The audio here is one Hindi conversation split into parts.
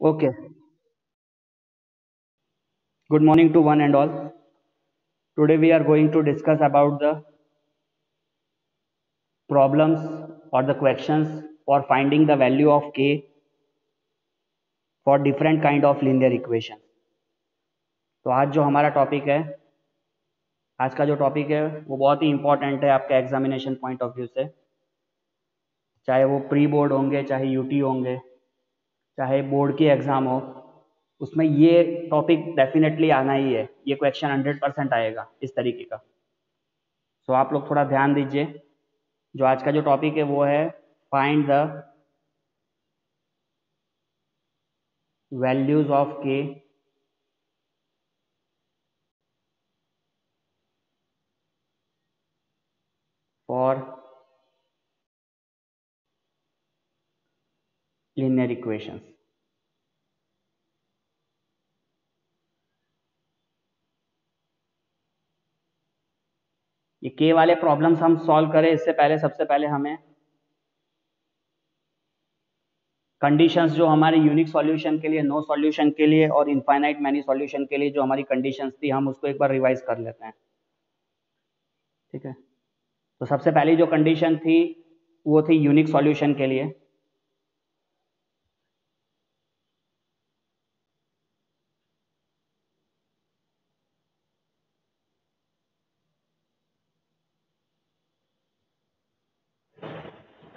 Okay. Good morning to one and all. Today we are going to discuss about the problems or the questions for finding the value of k for different kind of linear equation. तो आज जो हमारा टॉपिक है, आज का जो टॉपिक है वो बहुत ही इंपॉर्टेंट है आपके एग्जामिनेशन पॉइंट ऑफ व्यू से। चाहे वो प्री बोर्ड होंगे, चाहे यूटी होंगे, चाहे बोर्ड की एग्जाम हो, उसमें ये टॉपिक डेफिनेटली आना ही है। ये क्वेश्चन 100% आएगा इस तरीके का। तो आप लोग थोड़ा ध्यान दीजिए। जो आज का जो टॉपिक है वो है find the values of k for linear equations। ये k वाले प्रॉब्लम्स हम सॉल्व करें इससे पहले सबसे पहले हमें कंडीशंस जो हमारे यूनिक सॉल्यूशन के लिए, नो सॉल्यूशन के लिए और इनफाइनाइट मैनी सॉल्यूशन के लिए जो हमारी कंडीशंस थी, हम उसको एक बार रिवाइज कर लेते हैं। ठीक है, तो सबसे पहली जो कंडीशन थी वो थी यूनिक सॉल्यूशन के लिए।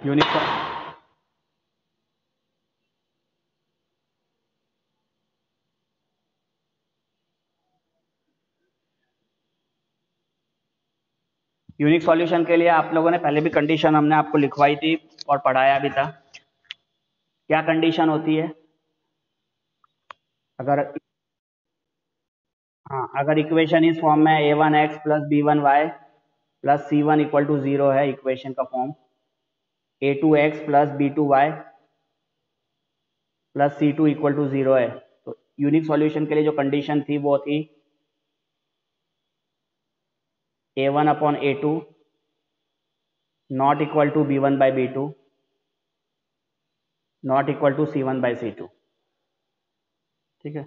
यूनिक यूनिक सॉल्यूशन के लिए आप लोगों ने पहले भी कंडीशन हमने आपको लिखवाई थी और पढ़ाया भी था। क्या कंडीशन होती है? अगर अगर इक्वेशन इस फॉर्म में a1x plus b1y plus c1 equal to 0 है, इक्वेशन का form a2x plus b2y plus c2 equal to 0 है, तो यूनिक सॉल्यूशन के लिए जो कंडीशन थी वो थी a1 upon a2 not equal to b1 by b2 not equal to c1 by c2। ठीक है,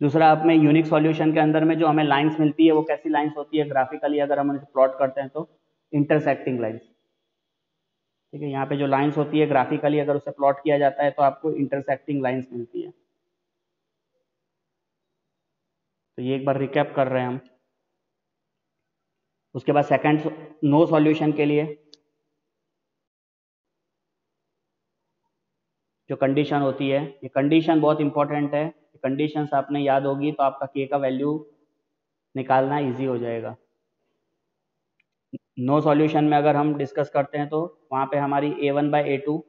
दूसरा आप में यूनिक सॉल्यूशन के अंदर में जो हमें लाइंस मिलती है वो कैसी लाइंस होती है? ग्राफिकली अगर हम इसे प्लॉट करते हैं तो इंटरसेक्टिंग लाइंस। ठीक है, यहाँ पे जो लाइंस होती है ग्राफिकली अगर उसे प्लॉट किया जाता है तो आपको इंटरसेक्टिंग लाइंस मिलती है। तो ये एक बार रिकैप कर रहे हैं हम। उसके बाद सेकंड, नो सॉल्यूशन के लिए जो कंडीशन होती है, ये कंडीशन बहुत इंपॉर्टेंट है। कंडीशंस आपने याद होगी तो आपका के का वैल्यू निकालना इजी हो जाएगा। नो सॉल्यूशन में अगर हम डिस्कस करते हैं तो वहां पे हमारी a1 by a2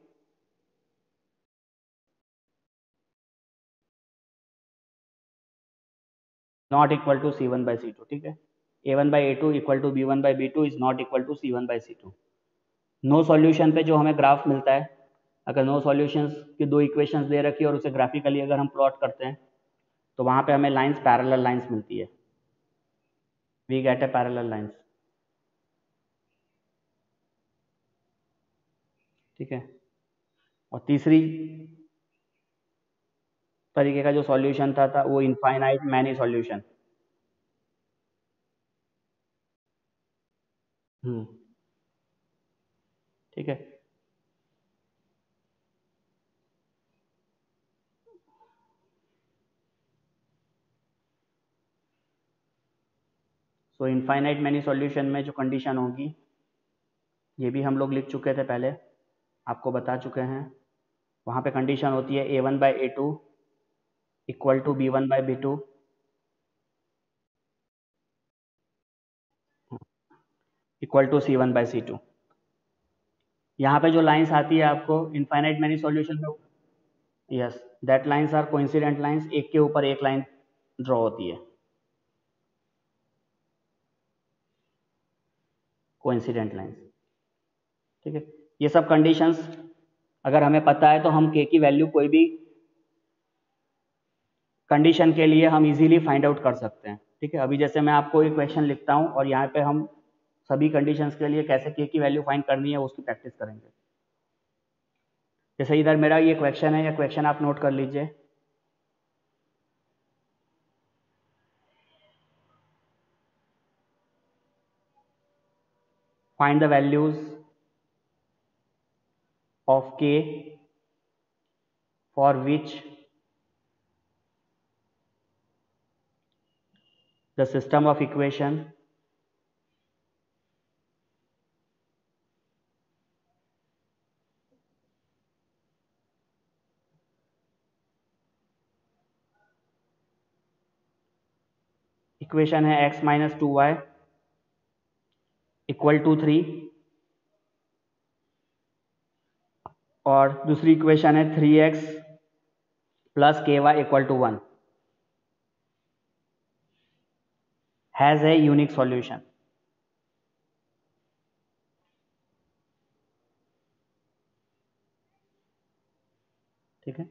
not equal to c1 by c2। ठीक है, a1 by a2 equal to b1 by b2 is not equal to c1 by c2। No solution पे जो हमें ग्राफ मिलता है, अगर नो सॉल्यूशंस की दो इक्वेशंस दे रखी है और उसे ग्राफिकली अगर हम प्लॉट करते हैं तो वहां पे हमें लाइंस, पैरेलल लाइंस मिलती है। We get a parallel lines. ठीक है, और तीसरी तरीके का जो सॉल्यूशन था वो इनफाइनाइट मैनी सॉल्यूशन। ठीक है, सो इनफाइनाइट मैनी सॉल्यूशन में जो कंडीशन होगी ये भी हम लोग लिख चुके थे पहले, आपको बता चुके हैं। वहाँ पे कंडीशन होती है a1 by a2 equal to b1 by b2 equal to c1 by c2। यहाँ पे जो लाइंस आती है आपको इनफाइनाइट मैनी सॉल्यूशन में, yes, that lines are coincident lines, एक के ऊपर एक लाइन ड्रॉ होती है, कोइंसिडेंट लाइंस। ठीक है, ये सब कंडीशंस अगर हमें पता है तो हम के की वैल्यू कोई भी कंडीशन के लिए हम इजीली फाइंड आउट कर सकते हैं। ठीक है, अभी जैसे मैं आपको एक क्वेश्चन लिखता हूं और यहाँ पे हम सभी कंडीशंस के लिए कैसे के की वैल्यू फाइंड करनी है उसकी प्रैक्टिस करेंगे। जैसे इधर मेरा ये क्वेश्चन है, या क्वेश्चन आप नोट कर लीजिए। find the values of k for which the system of equation equation है x minus 2y equal to 3 और दूसरी इक्वेशन है 3x plus ky equal to 1 has a unique solution. ठीक है,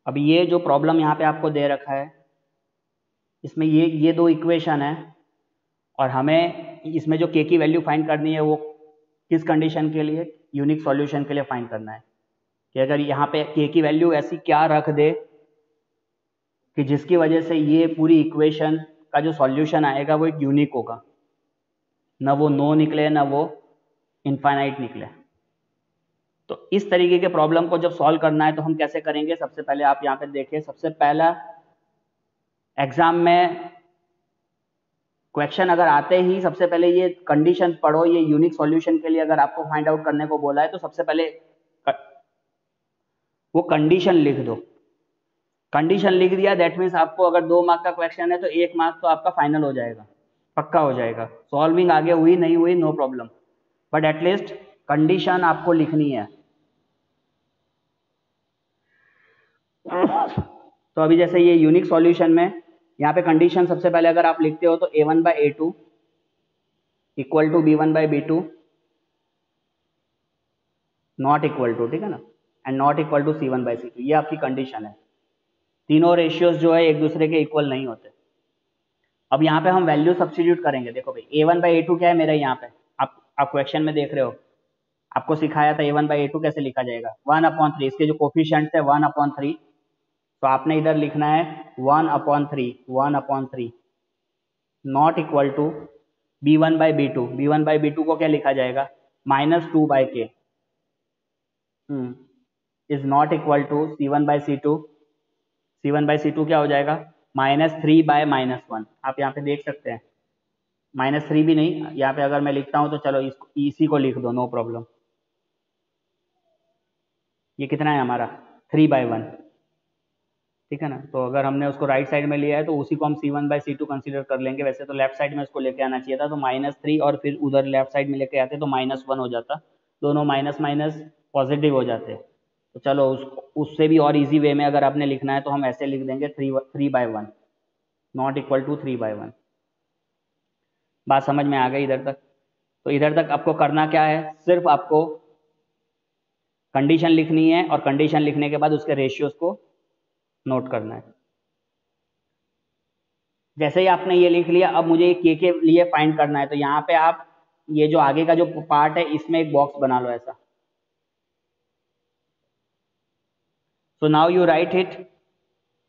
अब ये जो प्रॉब्लम यहाँ पे आपको दे रखा है, इसमें ये दो इक्वेशन है और हमें इसमें जो k की वैल्यू फाइंड करनी है वो किस कंडीशन के लिए, यूनिक सॉल्यूशन के लिए फाइंड करना है कि अगर यहाँ पे k की वैल्यू ऐसी क्या रख दे कि जिसकी वजह से ये पूरी इक्वेशन का जो सॉल्यूशन आएगा वो एक यूनिक होगा, ना वो नो निकले ना वो इनफाइनाइट निकले। तो इस तरीके के प्रॉब्लम को जब सॉल्व करना है तो हम कैसे करेंगे, सबसे पहले आप यहाँ पे देखिए, सबसे पहला एग्जाम में क्वेश्चन अगर आते ही सबसे पहले ये कंडीशन पढ़ो, ये यूनिक सॉल्यूशन के लिए अगर आपको फाइंड आउट करने को बोला है तो सबसे पहले वो कंडीशन लिख दो। कंडीशन लिख दिया दैट मीन्स आपको अगर 2 मार्क का क्वेश्चन है तो 1 मार्क तो आपका फाइनल हो जाएगा, पक्का हो जाएगा। सॉल्विंग आगे हुई नहीं हुई no problem, but at least condition आपको लिखनी है। तो अभी जैसे ये यूनिक सॉल्यूशन में यहाँ पे कंडीशन सबसे पहले अगर आप लिखते हो तो a1/a2 equal to b1/b2 not equal to, ठीक है ना, and not equal to c1/c2, ये आपकी कंडीशन है। तीनों रेशियोज जो है एक दूसरे के इक्वल नहीं होते। अब यहाँ पे हम वैल्यू सब्स्टिट्यूट करेंगे। देखो भाई a1/a2 क्या है मेरा, यहाँ पे आप क्वेश्चन में देख रहे हो, आपको सिखाया था a1/a2 कैसे लिखा जाएगा, 1/3, इसके जो कोफिशिएंट्स है 1/3, तो आपने इधर लिखना है 1/3 not equal to b1/b2, b1/b2 को क्या लिखा जाएगा, -2/k is not equal to c1/c2, c1/c2 क्या हो जाएगा, -3/-1। आप यहाँ पे देख सकते हैं, -3 भी नहीं, यहाँ पे अगर मैं लिखता हूँ तो चलो इसी को लिख दो, नो प्रॉब्लम। ये कितना है हमारा 3/1, ठीक है ना। तो अगर हमने उसको राइट साइड में लिया है तो उसी को हम c1/c2 कंसीडर कर लेंगे। वैसे तो लेफ्ट साइड में इसको लेके आना चाहिए था, तो -3 और फिर उधर लेफ्ट साइड में लेके आते तो -1 हो जाता, दोनों माइनस माइनस पॉजिटिव हो जाते। तो चलो उससे भी और इजी वे में अगर आपने लिखना है तो हम ऐसे लिख देंगे 3/1 नॉट इक्वल टू 3/1। बात समझ में आ गई इधर तक? तो इधर तक आपको करना क्या है, सिर्फ आपको कंडीशन लिखनी है और कंडीशन लिखने के बाद उसके रेशियोज को नोट करना है। जैसे ही आपने ये लिख लिया, अब मुझे के लिए फाइंड करना है, तो यहाँ पे आप ये जो आगे का जो पार्ट है इसमें एक बॉक्स बना लो ऐसा। So now you write it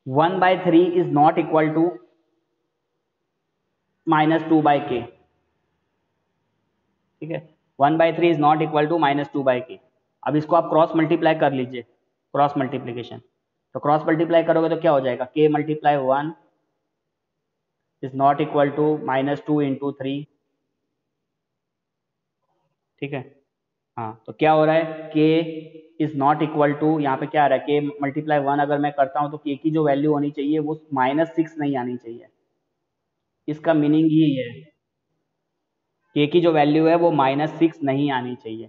1/3 is not equal to -2/k, ठीक है, 1/3 is not equal to -2/k। अब इसको आप क्रॉस मल्टीप्लाई कर लीजिए, क्रॉस मल्टीप्लीकेशन। तो क्रॉस मल्टीप्लाई करोगे तो क्या हो जाएगा, k × 1 is not equal to -2 × 3, ठीक है। हाँ, तो क्या हो रहा है, k is not equal to, यहाँ पे क्या आ रहा है, k × 1 अगर मैं करता हूँ तो k की जो वैल्यू होनी चाहिए वो -6 नहीं आनी चाहिए। इसका मीनिंग यही है, k की जो वैल्यू है वो -6 नहीं आनी चाहिए,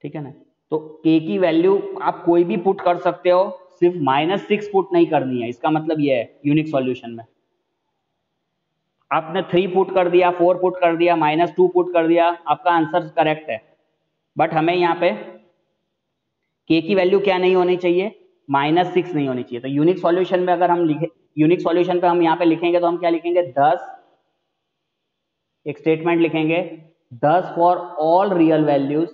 ठीक है ना। तो k की वैल्यू आप कोई भी पुट कर सकते हो, सिर्फ -6 पुट नहीं करनी है। इसका मतलब ये है यूनिक सॉल्यूशन में आपने 3 पुट कर दिया, 4 पुट कर दिया, -2 पुट कर दिया, आपका आंसर करेक्ट है। बट हमें यहाँ पे k की वैल्यू क्या नहीं होनी चाहिए, -6 नहीं होनी चाहिए। तो यूनिक सॉल्यूशन में अगर हम लिखे, यूनिक सॉल्यूशन पे हम यहाँ पे लिखेंगे तो हम क्या लिखेंगे, 10, एक स्टेटमेंट लिखेंगे 10 for all real values,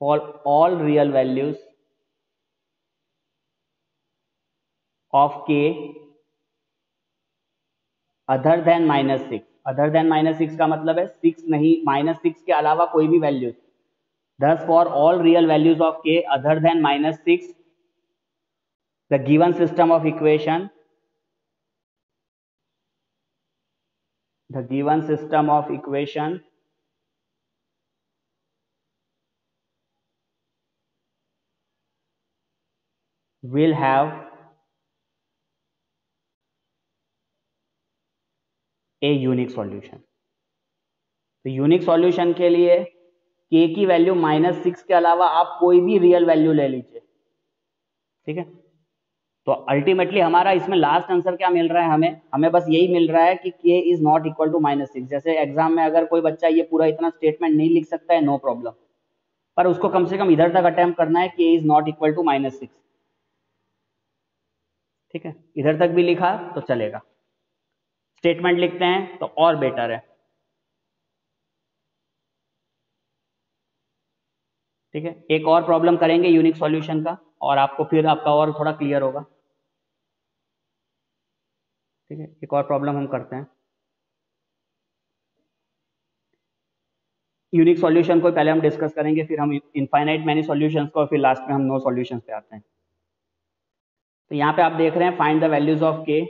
for all real values of k other than -6, other than -6 का मतलब है 6 नहीं, -6 के अलावा कोई भी value. Thus for all real values of k other than -6, the given system of equation will have a unique solution। तो यूनिक सॉल्यूशन के लिए k की वैल्यू -6 के अलावा आप कोई भी रियल वैल्यू ले लीजिए, ठीक है। तो अल्टीमेटली हमारा इसमें लास्ट आंसर क्या मिल रहा है, हमें बस यही मिल रहा है कि k is not equal to -6। जैसे एग्जाम में अगर कोई बच्चा ये पूरा इतना स्टेटमेंट नहीं लिख सकता है, नो प्रॉब्लम, पर उसको कम से कम इधर तक अटेम्प्ट करना है k is not equal to -6, ठीक है। इधर तक भी लिखा तो चलेगा, स्टेटमेंट लिखते हैं तो और बेटर है, ठीक है। एक और प्रॉब्लम करेंगे यूनिक सॉल्यूशन का, और आपको फिर आपका और थोड़ा क्लियर होगा, ठीक है। एक और प्रॉब्लम हम करते हैं। यूनिक सॉल्यूशन को पहले हम डिस्कस करेंगे, फिर हम इनफाइनाइट मैनी सॉल्यूशंस को, और फिर लास्ट में हम नो सॉल्यूशंस पे आते हैं। तो यहाँ पे आप देख रहे हैं find the values of k।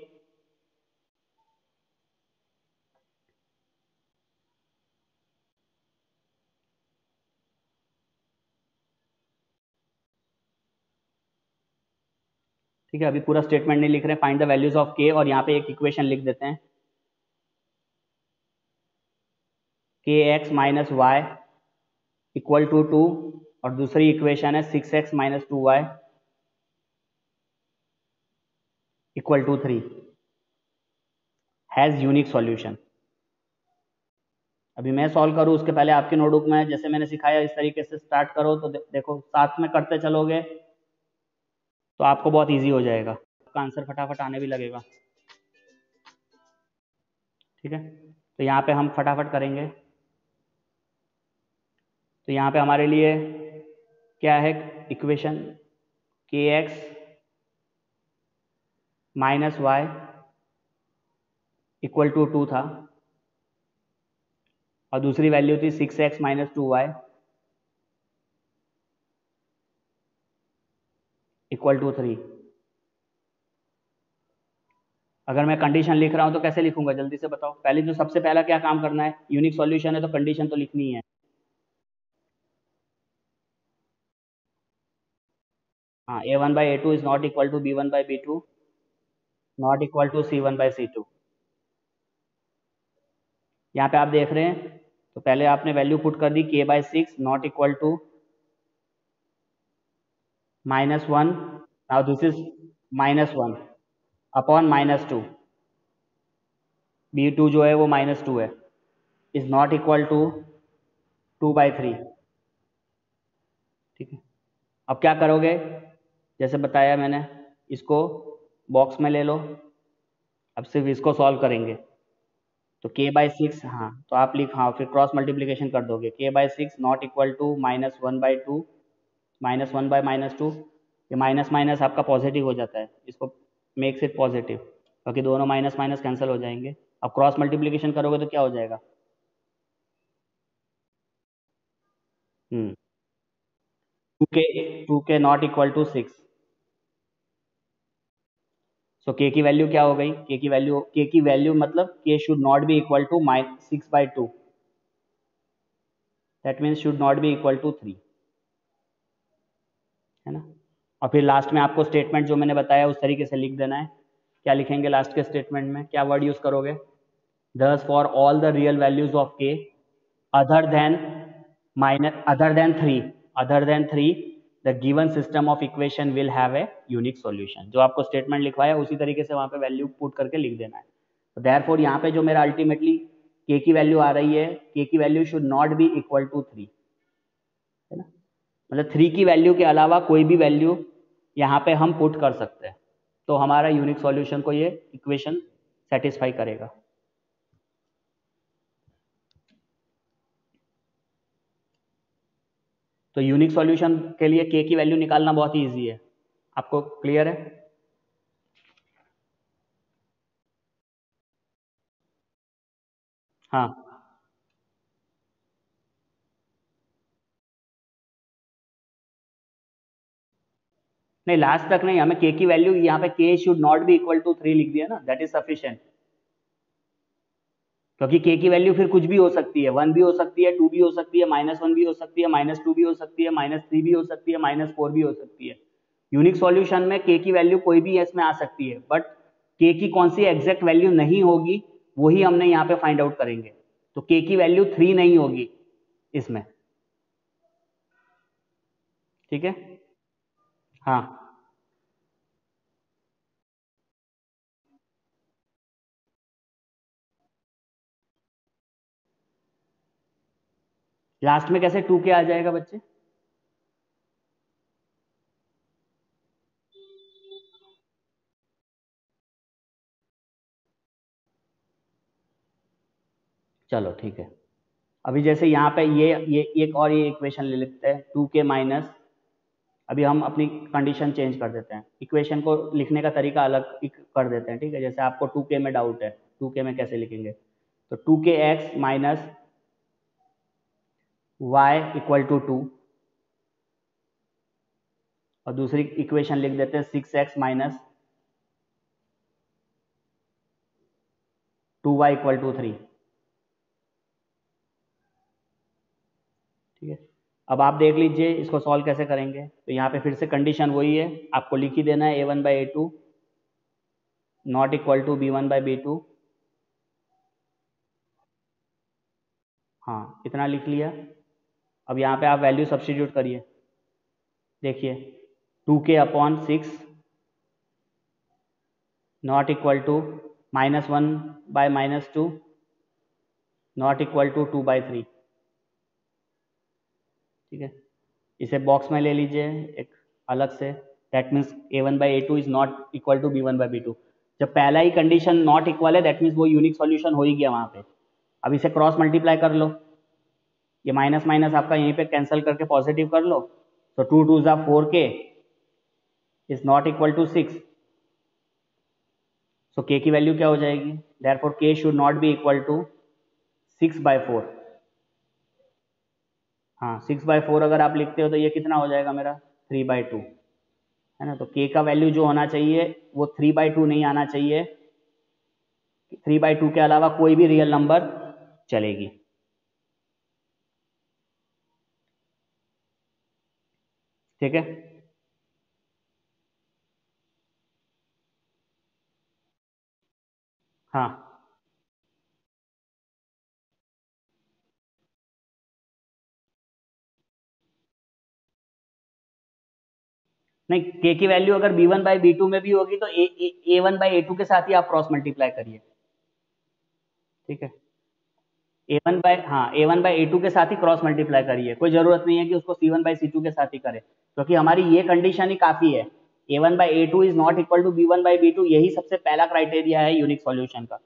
ठीक है, अभी पूरा स्टेटमेंट नहीं लिख रहे हैं, find the values of k, और यहाँ पे एक इक्वेशन लिख देते हैं, kx minus Y equal to 2, और दूसरी इक्वेशन है 6x minus 2y equal to 3 has unique solution. अभी मैं सॉल्व करूँ उसके पहले आपके नोटबुक में जैसे मैंने सिखाया इस तरीके से स्टार्ट करो, तो देखो साथ में करते चलोगे तो आपको बहुत इजी हो जाएगा, आपका आंसर फटाफट आने भी लगेगा, ठीक है। तो यहाँ पे हम फटाफट करेंगे। तो यहाँ पे हमारे लिए क्या है equation, kx minus Y equal to 2 था, और दूसरी वैल्यू थी 6x minus 2y equal to 3। अगर मैं कंडीशन लिख रहा हूं तो कैसे लिखूंगा, जल्दी से बताओ। पहले जो सबसे पहला क्या काम करना है, यूनिक सॉल्यूशन है तो कंडीशन तो लिखनी है। हाँ, a1/a2 is not equal to b1/b2 not equal to c1/c2। यहाँ पे आप देख रहे हैं, तो पहले आपने वैल्यू पुट कर दी k/6 not equal to -1, now this is -1 upon -2, b2 जो है वो -2 है, इज नॉट इक्वल टू 2/3, ठीक है। अब क्या करोगे, जैसे बताया मैंने, इसको बॉक्स में ले लो, अब सिर्फ इसको सॉल्व करेंगे। तो k/6, हाँ तो आप हाँ फिर क्रॉस मल्टीप्लीकेशन कर दोगे, k/6 नॉट इक्वल टू -1/2 -1/-2, ये माइनस माइनस आपका पॉजिटिव हो जाता है, इसको मेक्स इट पॉजिटिव, क्योंकि दोनों माइनस माइनस कैंसिल हो जाएंगे। अब क्रॉस मल्टीप्लीकेशन करोगे तो क्या हो जाएगा, 2k not equal to 6। So k की वैल्यू क्या हो गई, k की वैल्यू मतलब k should not be equal to -6/2, that means should not be equal to 3, है ना। और फिर लास्ट में आपको स्टेटमेंट जो मैंने बताया उस तरीके से लिख देना है। क्या लिखेंगे लास्ट के स्टेटमेंट में, क्या वर्ड यूज करोगे, thus for all the real values of k other than other than 3 the given system of equation will have a unique solution। जो आपको स्टेटमेंट लिखवाया उसी तरीके से वहां पे वैल्यू पुट करके लिख देना है। तो देयरफॉर यहाँ पे जो मेरा अल्टीमेटली k की वैल्यू आ रही है, k की value should not be equal to 3, है ना। मतलब 3 की वैल्यू के अलावा कोई भी वैल्यू यहाँ पे हम पुट कर सकते हैं, तो हमारा यूनिक सॉल्यूशन को ये इक्वेशन सेटिस्फाई करेगा। तो यूनिक सॉल्यूशन के लिए k की वैल्यू निकालना बहुत ही ईजी है, आपको क्लियर है। हाँ, नहीं लास्ट तक नहीं, हमें के की वैल्यू यहाँ पे K should not be equal to 3 लिख दिया ना, दैट इज सफिशिएंट। क्योंकि के की वैल्यू फिर कुछ भी हो सकती है, 1 भी हो सकती है, 2 भी हो सकती है, -1 भी हो सकती है, -2 भी हो सकती है, -3 भी हो सकती है, -4 भी हो सकती है। यूनिक सॉल्यूशन में के की वैल्यू कोई भी इसमें आ सकती है, बट के की कौन सी एग्जैक्ट वैल्यू नहीं होगी वही हमने यहाँ पे फाइंड आउट करेंगे। तो के की वैल्यू 3 नहीं होगी इसमें, ठीक है। हाँ, लास्ट में कैसे 2 के आ जाएगा बच्चे? चलो ठीक है। अभी जैसे यहाँ पे ये एक और ये इक्वेशन ले लेते हैं, 2 के माइनस, अभी हम अपनी कंडीशन चेंज कर देते हैं, इक्वेशन को लिखने का तरीका अलग कर देते हैं, ठीक है। जैसे आपको 2 के में डाउट है, 2 के में कैसे लिखेंगे, तो 2 K X minus Y equal to 2, और दूसरी इक्वेशन लिख देते हैं 6 X minus 2 Y equal to 3, ठीक है। अब आप देख लीजिए इसको सॉल्व कैसे करेंगे। तो यहाँ पे फिर से कंडीशन वही है, आपको लिख ही देना है a1/a2 not equal to b1/b2। हाँ, इतना लिख लिया। अब यहाँ पे आप वैल्यू सब्स्टिट्यूट करिए, देखिए 2 के/6 not equal to -1/-2 not equal to 2/3, ठीक है। इसे बॉक्स में ले लीजिए एक अलग से, that means a1/a2 is not equal to b1/b2। जब पहला ही कंडीशन नॉट इक्वल है दैट मीन्स वो यूनिक सॉल्यूशन हो ही गया वहाँ पे। अब इसे क्रॉस मल्टीप्लाई कर लो, ये माइनस माइनस आपका यहीं पे कैंसिल करके पॉजिटिव कर लो, तो 2 2 4 K is not equal to 6। So K की वैल्यू क्या हो जाएगी, therefore K should not be equal to 6/4। हाँ, 6/4 अगर आप लिखते हो तो ये कितना हो जाएगा मेरा, 3/2, है ना। तो के का वैल्यू जो होना चाहिए वो 3/2 नहीं आना चाहिए, 3/2 के अलावा कोई भी रियल नंबर चलेगी, ठीक है। हाँ, नहीं के की वैल्यू अगर b1/b2 में भी होगी तो a1/a2 के साथ ही आप क्रॉस मल्टीप्लाई करिए, ठीक है। a1/a2 के साथ ही क्रॉस मल्टीप्लाई करिए, कोई जरूरत नहीं है कि उसको c1/c2 के साथ ही करें, क्योंकि हमारी ये कंडीशन ही काफी है। a1/a2 is not equal to b1/b2, यही सबसे पहला क्राइटेरिया है यूनिक सॉल्यूशन का।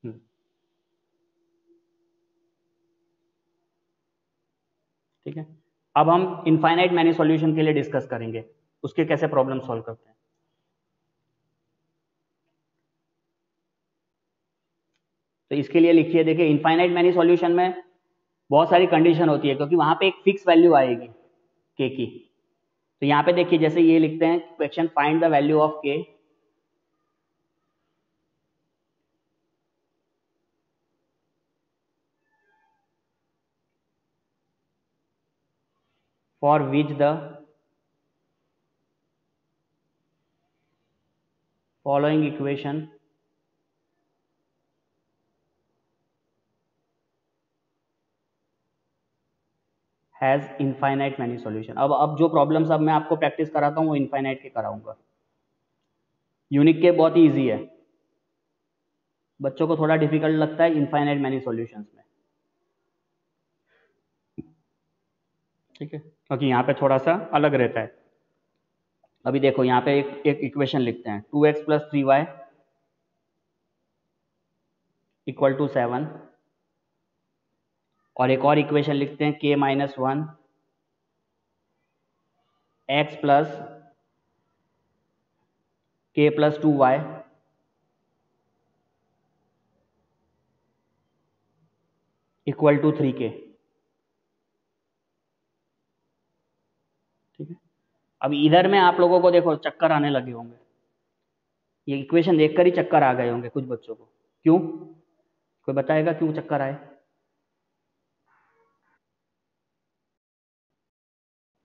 हम्म, ठीक है। अब हम इनफाइनाइट मैनी सॉल्यूशन के लिए डिस्कस करेंगे, उसके कैसे प्रॉब्लम सॉल्व करते हैं। तो इसके लिए लिखिए, देखिए इनफाइनाइट मैनी सॉल्यूशन में बहुत सारी कंडीशन होती है, क्योंकि वहां पे एक फिक्स वैल्यू आएगी के की। तो यहाँ पे देखिए जैसे ये लिखते हैं question, find the value of k for which the following equation has infinite many solution. अब जो प्रॉब्लम्स अब मैं आपको प्रैक्टिस कराता हूँ वो इनफाइनाइट के कराऊंगा। यूनिक के बहुत ही ईजी है, बच्चों को थोड़ा डिफिकल्ट लगता है इनफाइनाइट मैनी सॉल्यूशंस में, ठीक है, क्योंकि यहाँ पे थोड़ा सा अलग रहता है। अभी देखो यहाँ पे एक इक्वेशन लिखते हैं, 2x + 3y इक्वल टू 7, और एक और इक्वेशन लिखते हैं k-1 x plus k + 2y equal to 3k। ठीक है, अब इधर में आप लोगों को देखो चक्कर आने लगे होंगे, ये इक्वेशन देखकर ही चक्कर आ गए होंगे कुछ बच्चों को। क्यों? कोई बताएगा क्यों चक्कर आए?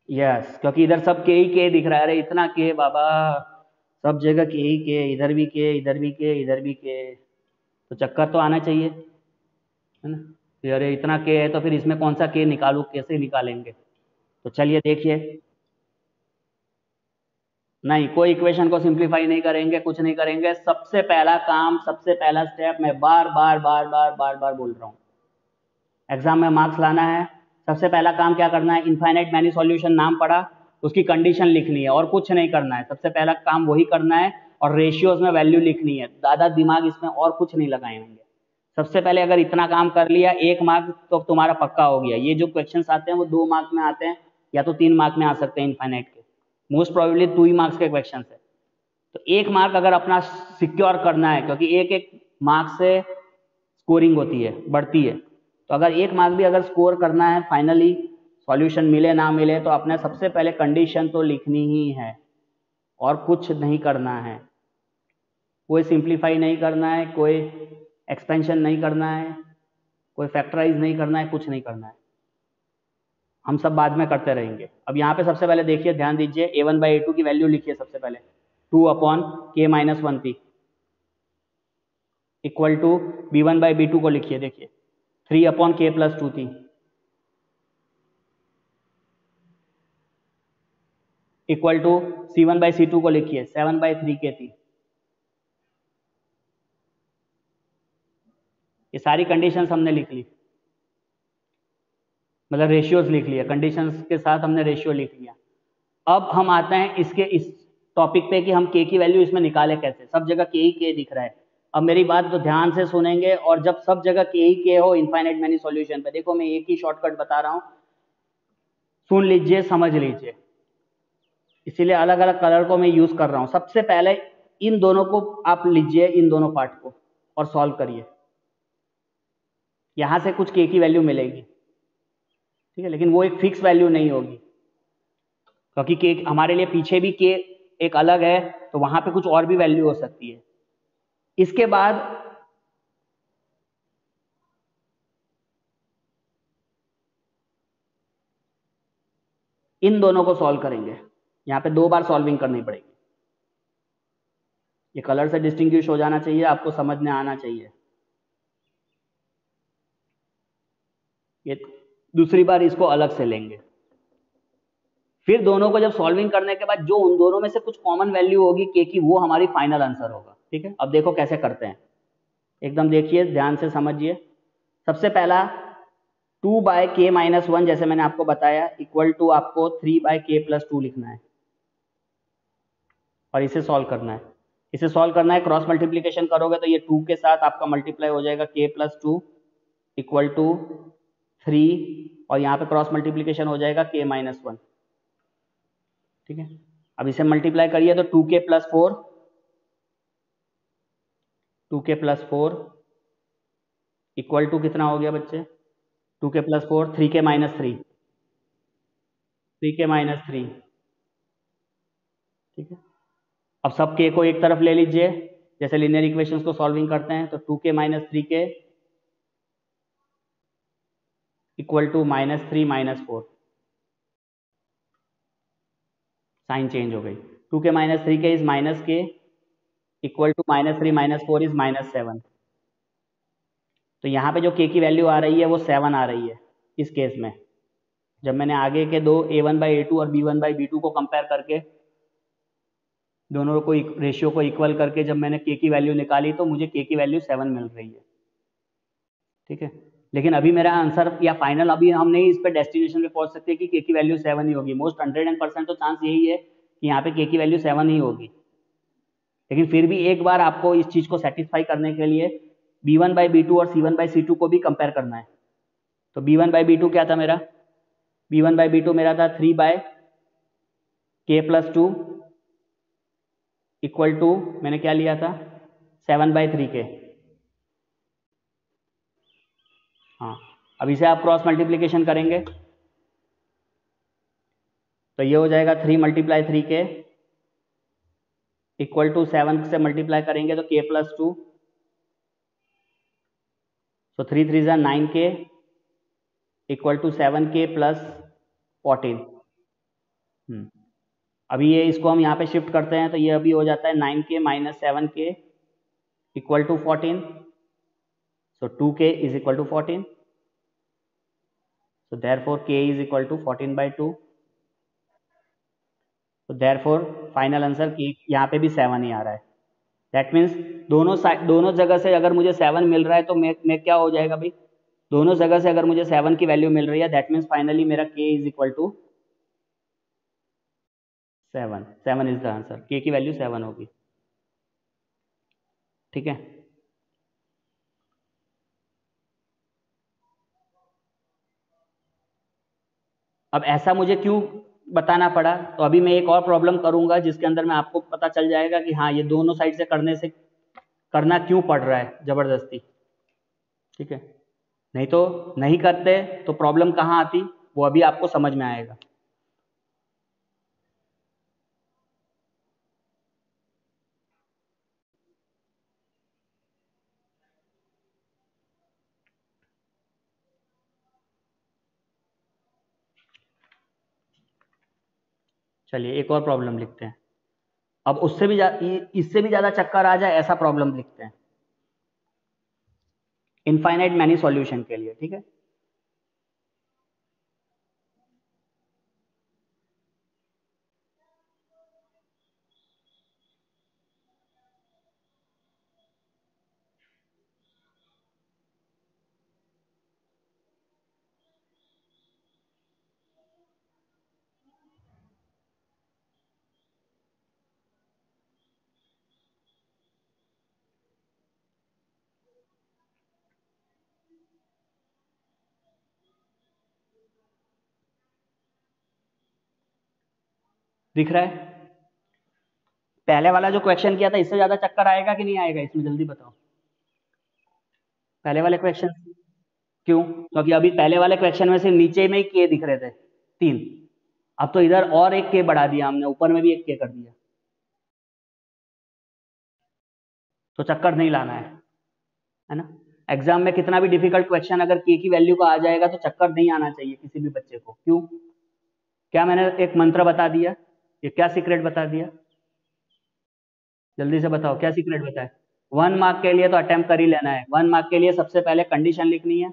यस, क्योंकि इधर सब के ही के दिख रहा है। अरे इतना के बाबा, सब जगह के ही के, इधर भी के, इधर भी के, इधर भी के, तो चक्कर तो आना चाहिए, है ना? फिर अरे इतना के है तो फिर इसमें कौन सा के निकालूं, कैसे निकालेंगे? तो चलिए देखिए, नहीं कोई इक्वेशन को सिंप्लीफाई नहीं करेंगे, कुछ नहीं करेंगे। सबसे पहला काम, सबसे पहला स्टेप, मैं बार बार बार बार बार बार बोल रहा हूँ, एग्जाम में मार्क्स लाना है, सबसे पहला काम क्या करना है? इनफाइनाइट मैनी सॉल्यूशन नाम पढ़ा, उसकी कंडीशन लिखनी है और कुछ नहीं करना है। सबसे पहला काम वही करना है, और रेशियोज में वैल्यू लिखनी है। ज़्यादा दिमाग इसमें और कुछ नहीं लगाएंगे। सबसे पहले अगर इतना काम कर लिया, 1 मार्क तो तुम्हारा पक्का हो गया। ये जो क्वेश्चन आते हैं वो 2 मार्क में आते हैं या तो 3 मार्क में आ सकते हैं इनफाइनाइट के, मोस्ट प्रोबेबली 2 ही मार्क्स के क्वेश्चन है। तो 1 मार्क अगर अपना सिक्योर करना है, क्योंकि एक एक मार्क से स्कोरिंग होती है, बढ़ती है, तो अगर 1 मार्क भी अगर स्कोर करना है फाइनली, सॉल्यूशन मिले ना मिले, तो अपने सबसे पहले कंडीशन तो लिखनी ही है और कुछ नहीं करना है। कोई सिंप्लीफाई नहीं करना है, कोई एक्सपेंशन नहीं करना है, कोई फैक्टराइज नहीं करना है, कुछ नहीं करना है। हम सब बाद में करते रहेंगे। अब यहाँ पे सबसे पहले देखिए, ध्यान दीजिए, a1/a2 की वैल्यू लिखिए सबसे पहले, 2/k-1 थी, इक्वल टू b1/b2 को लिखिए, देखिए 3/k+2 थी, इक्वल टू c1/c2 को लिखिए 7/3k थी। ये सारी कंडीशंस हमने लिख ली, मतलब रेशियोज लिख लिया, कंडीशंस के साथ हमने रेशियो लिख लिया। अब हम आते हैं इसके इस टॉपिक पे कि हम के की वैल्यू इसमें निकाले कैसे। सब जगह के ही के दिख रहा है। अब मेरी बात तो ध्यान से सुनेंगे, और जब सब जगह के ही के हो इनफाइनाइट मैनी सॉल्यूशन पे, देखो मैं एक ही शॉर्टकट बता रहा हूँ, सुन लीजिए, समझ लीजिए, इसीलिए अलग अलग कलर को मैं यूज कर रहा हूँ। सबसे पहले इन दोनों को आप लीजिए, इन दोनों पार्ट को, और सॉल्व करिए। यहां से कुछ के की वैल्यू मिलेगी, ठीक है, लेकिन वो एक फिक्स वैल्यू नहीं होगी, क्योंकि के हमारे लिए पीछे भी के एक अलग है, तो वहां पे कुछ और भी वैल्यू हो सकती है। इसके बाद इन दोनों को सॉल्व करेंगे। यहाँ पे 2 बार सॉल्विंग करनी पड़ेगी। ये कलर से डिस्टिंग्विश हो जाना चाहिए, आपको समझ में आना चाहिए। ये दूसरी बार इसको अलग से लेंगे। फिर दोनों को जब सॉल्विंग करने के बाद जो उन दोनों में से कुछ कॉमन वैल्यू होगी के की, वो हमारी फाइनल आंसर होगा। ठीक है, अब देखो कैसे करते हैं, एकदम देखिए, ध्यान से समझिए। सबसे पहला 2/k-1, जैसे मैंने आपको बताया, इक्वल टू आपको 3/k+2 लिखना है और इसे सॉल्व करना है। इसे सॉल्व करना है, क्रॉस मल्टीप्लीकेशन करोगे तो ये 2 के साथ आपका मल्टीप्लाई हो जाएगा k+2 इक्वल टू 3, और यहाँ पे क्रॉस मल्टीप्लीकेशन हो जाएगा k-1। ठीक है, अब इसे मल्टीप्लाई करिए तो 2k+4 इक्वल टू कितना हो गया बच्चे? 2k+4, 3k-3, 3k-3। ठीक है, अब सब के को एक तरफ ले लीजिए, जैसे लीनियर इक्वेशंस को सॉल्विंग करते हैं, तो 2k-3k equal to -3-4, sign change हो गई। 2k-3k is -k equal to -3-4 is -7। तो यहाँ पे जो k की वैल्यू आ रही है वो 7 आ रही है इस केस में। जब मैंने आगे के दो a1/a2 और b1/b2 को कंपेयर करके, दोनों को रेशियो को इक्वल करके जब मैंने k की वैल्यू निकाली, तो मुझे k की वैल्यू 7 मिल रही है। ठीक है, लेकिन अभी मेरा आंसर या फाइनल, अभी हम नहीं इस पे डेस्टिनेशन पे पहुंच सकते कि k की वैल्यू 7 ही होगी। मोस्ट 100% तो चांस यही है कि यहाँ पे k की वैल्यू 7 ही होगी। लेकिन फिर भी एक बार आपको इस चीज को सेटिस्फाई करने के लिए b1/b2 और c1/c2 को भी कंपेयर करना है। तो b1/b2 क्या था मेरा? b1/b2 मेरा था 3/k+2 इक्वल टू, मैंने क्या लिया था? 7/3k। हाँ, अब इसे आप क्रॉस मल्टीप्लीकेशन करेंगे तो ये हो जाएगा 3 × 3k इक्वल टू 7 से मल्टीप्लाई करेंगे तो k + 2, सो 3 3 ज़ा 9k इक्वल टू 7k + 14। अभी ये इसको हम यहाँ पे शिफ्ट करते हैं तो ये अभी हो जाता है 9k - 7k equal to 14, so 2k is equal to 14, so therefore k is equal to 14/2, तो therefore फाइनल आंसर k यहाँ पे भी 7 ही आ रहा है। दैट मीन्स दोनों जगह से अगर मुझे 7 मिल रहा है तो मैं क्या हो जाएगा भाई, दोनों जगह से अगर मुझे 7 की वैल्यू मिल रही है दैट मीन्स फाइनली मेरा k is equal to 7। 7 is the answer, k की वैल्यू 7 होगी। ठीक है, अब ऐसा मुझे क्यों बताना पड़ा, तो अभी मैं एक और प्रॉब्लम करूंगा जिसके अंदर मैं आपको पता चल जाएगा कि हाँ ये दोनों साइड से करना क्यों पड़ रहा है जबरदस्ती। ठीक है, नहीं तो नहीं करते तो प्रॉब्लम कहाँ आती वो अभी आपको समझ में आएगा। चलिए एक और प्रॉब्लम लिखते हैं। अब इससे भी ज्यादा चक्कर आ जाए ऐसा प्रॉब्लम लिखते हैं इनफाइनाइट मैनी सॉल्यूशन के लिए। ठीक है, दिख रहा है। पहले वाला जो क्वेश्चन किया था इससे ज्यादा चक्कर आएगा कि नहीं आएगा इसमें, जल्दी बताओ। पहले वाले क्वेश्चन क्यों, क्योंकि अभी पहले वाले क्वेश्चन में सिर्फ नीचे में ही के दिख रहे थे 3, अब तो इधर और एक के बढ़ा दिया हमने, ऊपर में भी एक के कर दिया, तो चक्कर नहीं लाना है ना। एग्जाम में कितना भी डिफिकल्ट क्वेश्चन अगर के की वैल्यू का आ जाएगा तो चक्कर नहीं आना चाहिए किसी भी बच्चे को। क्यों, क्या मैंने एक मंत्र बता दिया, ये क्या सीक्रेट बता दिया, जल्दी से बताओ क्या सीक्रेट बताया। 1 मार्क के लिए तो अटेम्प्ट कर ही लेना है। 1 मार्क के लिए सबसे पहले कंडीशन लिखनी है,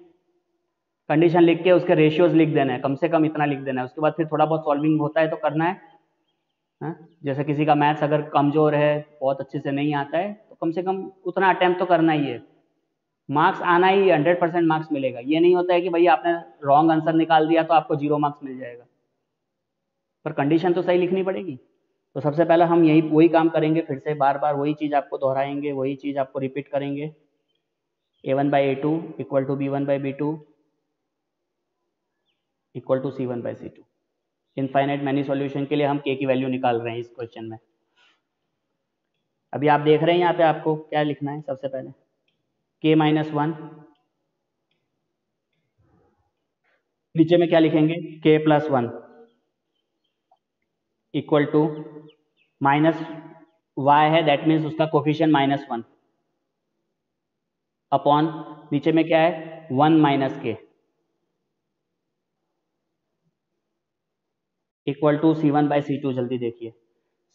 कंडीशन लिख के उसके रेशियोज लिख देना है, कम से कम इतना लिख देना है। उसके बाद फिर थोड़ा बहुत सॉल्विंग होता है तो करना है। जैसे किसी का मैथ्स अगर कमजोर है, बहुत अच्छे से नहीं आता है, तो कम से कम उतना अटेम्प्ट तो करना ही है। मार्क्स आना ही 100% मार्क्स मिलेगा। ये नहीं होता है कि भैया आपने रॉन्ग आंसर निकाल दिया तो आपको 0 मार्क्स मिल जाएगा, पर कंडीशन तो सही लिखनी पड़ेगी। तो सबसे पहले हम वही काम करेंगे, फिर से बार बार वही चीज़ आपको दोहराएंगे, वही चीज़ आपको रिपीट करेंगे। a1/a2 equal to b1/b2 equal to c1/c2। Infinite many solution के लिए हम k की वैल्यू निकाल रहे हैं इस क्वेश्चन में। अभी आप देख रहे हैं यहाँ पे आपको क्या लिखना है। सबसे पहले k - 1, नीचे में क्या लिखेंगे, k + 1 equal to minus y है, दैट मीन्स उसका कोफिशिएंट -1 अपॉन नीचे में क्या है 1 - k इक्वल टू c1/c2। जल्दी देखिए,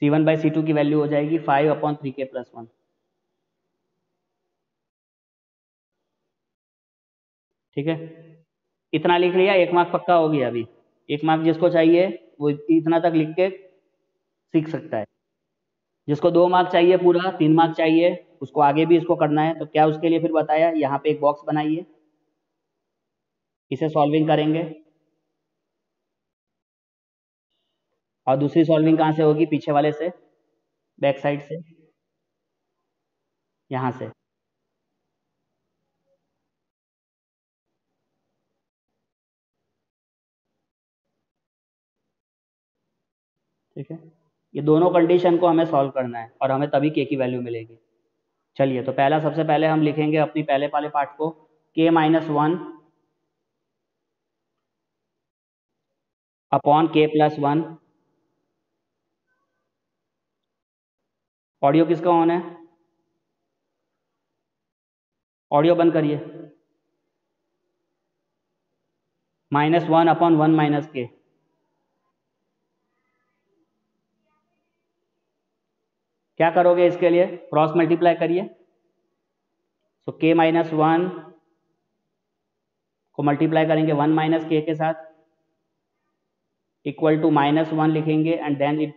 c1/c2 की वैल्यू हो जाएगी 5/3k + 1। ठीक है, इतना लिख लिया, 1 मार्क पक्का हो गया। अभी 1 मार्क जिसको चाहिए वो इतना तक लिख के सीख सकता है। जिसको 2 मार्क चाहिए, पूरा 3 मार्क चाहिए, उसको आगे भी इसको करना है। तो क्या उसके लिए फिर बताया, यहाँ पे एक बॉक्स बनाइए, इसे सॉल्विंग करेंगे, और दूसरी सॉल्विंग कहाँ से होगी, पीछे वाले से, बैक साइड से, यहाँ से। ठीक है, ये दोनों कंडीशन को हमें सॉल्व करना है और हमें तभी के की वैल्यू मिलेगी। चलिए, तो सबसे पहले हम लिखेंगे अपनी पहले वाले पार्ट को, k - 1 अपॉन के प्लस वन। ऑडियो किसका ऑन है? ऑडियो बंद करिए। -1 अपॉन 1 माइनस के। क्या करोगे इसके लिए? क्रॉस मल्टीप्लाई करिए। तो के माइनस वन को मल्टीप्लाई करेंगे 1 माइनस के के साथ, इक्वल टू -1 लिखेंगे एंड देन इट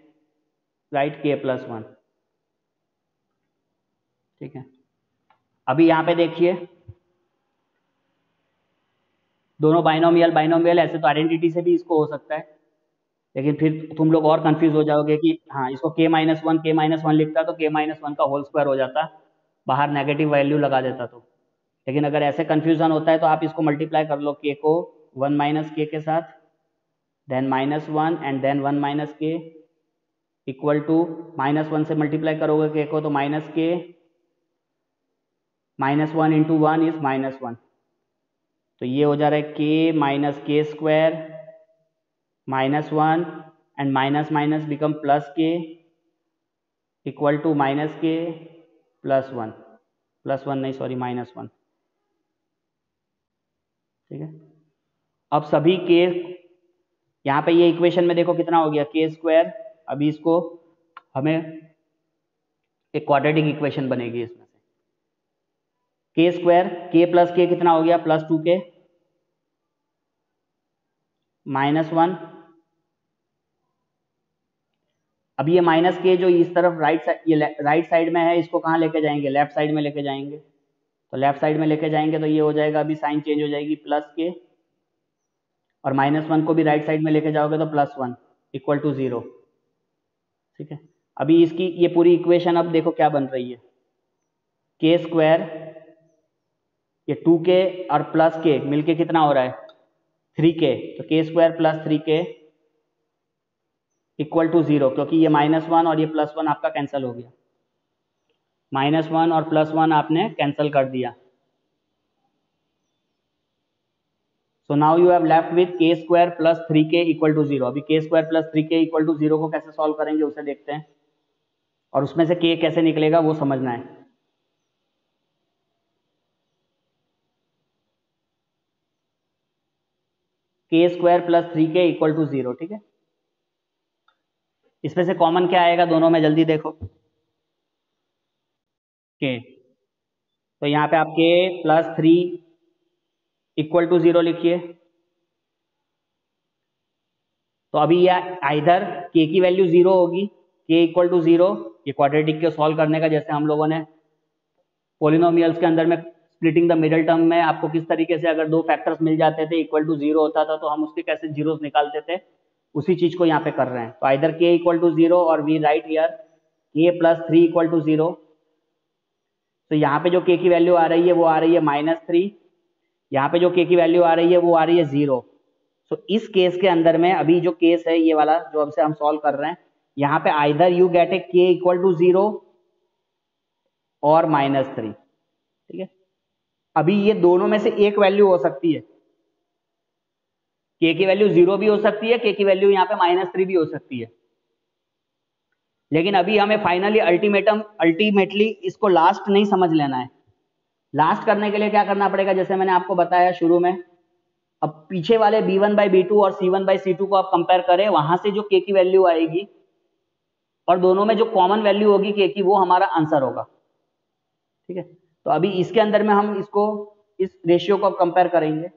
राइट के प्लस वन। ठीक है, अभी यहाँ पे देखिए दोनों बाइनोमियल बाइनोमियल, ऐसे तो आइडेंटिटी से भी इसको हो सकता है, लेकिन फिर तुम लोग और कंफ्यूज हो जाओगे कि हाँ इसको के-1 लिखता तो के-1 का होल स्क्वायर हो जाता, बाहर नेगेटिव वैल्यू लगा देता तो। लेकिन अगर ऐसे कंफ्यूजन होता है तो आप इसको मल्टीप्लाई कर लो के को 1 माइनस के साथ, देन -1 एंड देन 1 माइनस के, इक्वल टू -1 से मल्टीप्लाई करोगे के को तो माइनस के, -1 इंटू 1 इज -1, तो ये हो जा रहा है के माइनस के square -1 and minus minus become plus के, इक्वल टू माइनस के प्लस वन नहीं सॉरी -1। ठीक है, अब सभी के यहाँ पे ये इक्वेशन में देखो कितना हो गया के स्क्वायर। अभी इसको हमें एक क्वाड्रेटिक इक्वेशन बनेगी इसमें से, के स्क्वायर के प्लस के कितना हो गया +2k -1। अब ये माइनस के जो इस तरफ राइट साइड में है, इसको कहाँ लेके जाएंगे? लेफ्ट साइड में लेके जाएंगे। तो लेफ्ट साइड में लेके जाएंगे तो ये हो जाएगा, अभी साइन चेंज हो जाएगी प्लस के, और -1 को भी राइट साइड में लेके जाओगे तो +1 इक्वल टू 0। ठीक है, अभी इसकी ये पूरी इक्वेशन अब देखो क्या बन रही है, के स्क्वायर ये 2k और प्लस के मिलके कितना हो रहा है 3k, तो के square plus 3k equal to 0, क्योंकि ये -1 और ये +1 आपका कैंसिल हो गया, -1 और +1 आपने कैंसिल कर दिया। So now you have left with k square plus 3k equal to 0। अभी के square plus 3k equal to 0 को कैसे सॉल्व करेंगे उसे देखते हैं, और उसमें से k कैसे निकलेगा वो समझना है। के square plus 3k equal to 0। ठीक है, इसमें से कॉमन क्या आएगा दोनों में, जल्दी देखो। के, तो यहाँ पे आप के प्लस 3 इक्वल टू 0 लिखिए। तो अभी यह आइधर के की वैल्यू 0 होगी, के इक्वल टू 0, ये क्वाड्रेटिक के सॉल्व करने का, जैसे हम लोगों ने पोलिनोमियल्स के अंदर में स्प्लिटिंग द मिडिल टर्म में आपको किस तरीके से अगर दो फैक्टर्स मिल जाते थे इक्वल टू 0 होता था तो हम उसके कैसे जीरोस निकालते थे, उसी चीज को यहाँ पे कर रहे हैं। तो आइदर के इक्वल टू 0 और वी राइट हियर के प्लस 3 इक्वल टू 0। तो यहाँ पे जो के की वैल्यू आ रही है वो आ रही है -3, यहाँ पे जो के की वैल्यू आ रही है वो आ रही है 0। तो इस केस के अंदर में अभी जो केस है ये वाला जो अब से हम सॉल्व कर रहे हैं, यहाँ पे आइदर यू गेट ए के इक्वल टू 0 और -3। ठीक है, अभी ये दोनों में से एक वैल्यू हो सकती है, के की वैल्यू 0 भी हो सकती है, के की वैल्यू यहाँ पे -3 भी हो सकती है। लेकिन अभी हमें फाइनली अल्टीमेटली इसको लास्ट नहीं समझ लेना है। लास्ट करने के लिए क्या करना पड़ेगा, जैसे मैंने आपको बताया शुरू में, अब पीछे वाले b1/b2 और c1/c2 को आप कंपेयर करें, वहां से जो के की वैल्यू आएगी और दोनों में जो कॉमन वैल्यू होगी के की, वो हमारा आंसर होगा। ठीक है, तो अभी इसके अंदर में हम इसको इस रेशियो को कंपेयर करेंगे।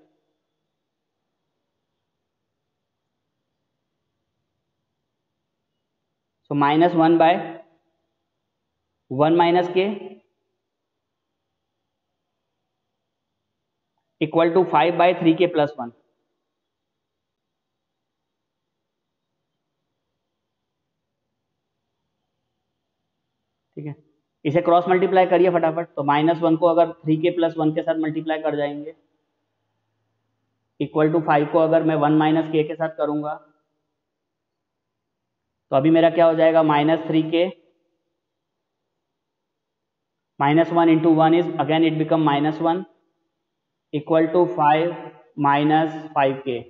सो -1/1 माइनस के इक्वल टू 5/3k प्लस 1। ठीक है, इसे क्रॉस मल्टीप्लाई करिए फटाफट। तो -1 को अगर 3k प्लस 1 के साथ मल्टीप्लाई कर जाएंगे, इक्वल टू 5 को अगर मैं 1 माइनस के साथ करूंगा तो अभी मेरा क्या हो जाएगा, -3k -1 into 1 is again it become -1 equal to 5 -5k।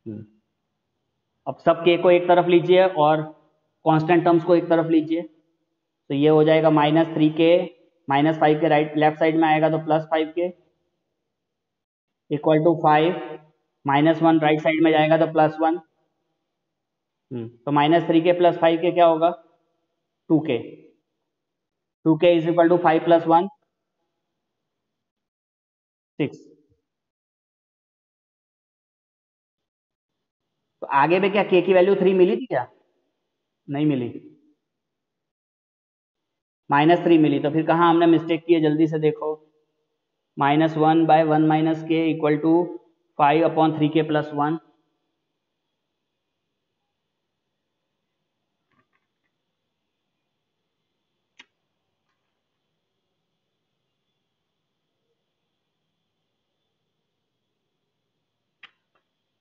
अब सब के को एक तरफ लीजिए और कांस्टेंट टर्म्स को एक तरफ लीजिए, तो ये हो जाएगा -3k, -5 के राइट लेफ्ट साइड में आएगा तो +5k equal to 5, -1 right side में जाएगा तो +1। तो -3k + 5k क्या होगा? 2k। 2k is equal to 5 + 1 6। तो आगे में क्या k की वैल्यू 3 मिली थी क्या? नहीं मिली, -3 मिली। तो फिर कहाँ हमने मिस्टेक की है, जल्दी से देखो। -1/1 - k इक्वल टू 5/3k + 1।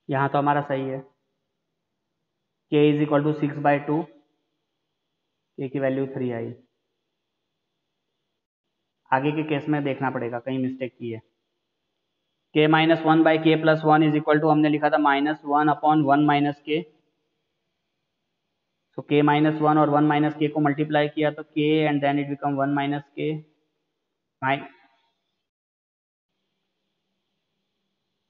यहाँ तो हमारा सही है, k is equal to 6/2, k की वैल्यू 3 आई। आगे के केस में देखना पड़ेगा, कहीं मिस्टेक की है। k - 1/k + 1 is equal to हमने लिखा था -1/1 - k। तो k - 1 और 1 - k को मल्टीप्लाई किया तो k and then it become 1 - k।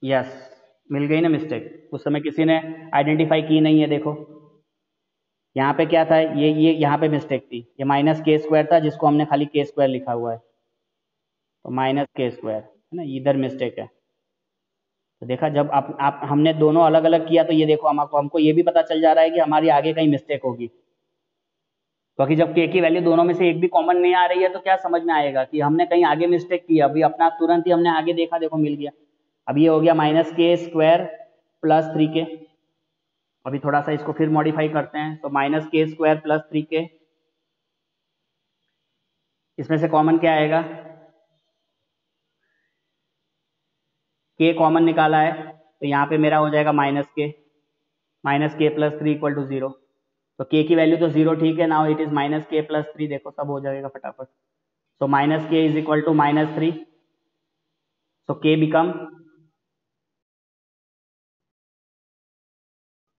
Yes, मिल गई ना मिस्टेक। उस समय किसी ने आइडेंटिफाई की नहीं है। देखो यहाँ पे क्या था, ये यहाँ पे मिस्टेक थी, ये -k² था जिसको हमने खाली k² लिखा हुआ है, तो -k² है ना, इधर मिस्टेक है। तो देखा, जब आप हमने दोनों अलग अलग किया तो ये देखो हमको ये भी पता चल जा रहा है कि हमारी आगे कहीं मिस्टेक होगी, क्योंकि जब k की वैल्यू दोनों में से एक भी कॉमन नहीं आ रही है तो क्या समझ में आएगा कि हमने कहीं आगे मिस्टेक की। अभी अपना तुरंत ही हमने आगे देखा, देखो मिल गया। अब ये हो गया -k² + 3k। अभी थोड़ा सा इसको फिर मॉडिफाई करते हैं, तो -k² + 3k, इसमें से कॉमन क्या आएगा? k कॉमन निकाला है तो यहाँ पे मेरा हो जाएगा -k + 3 = 0। तो k की वैल्यू तो 0 ठीक है, नाउ इट इज -k + 3। देखो सब हो जाएगा फटाफट। तो -k is equal to -3, so k become,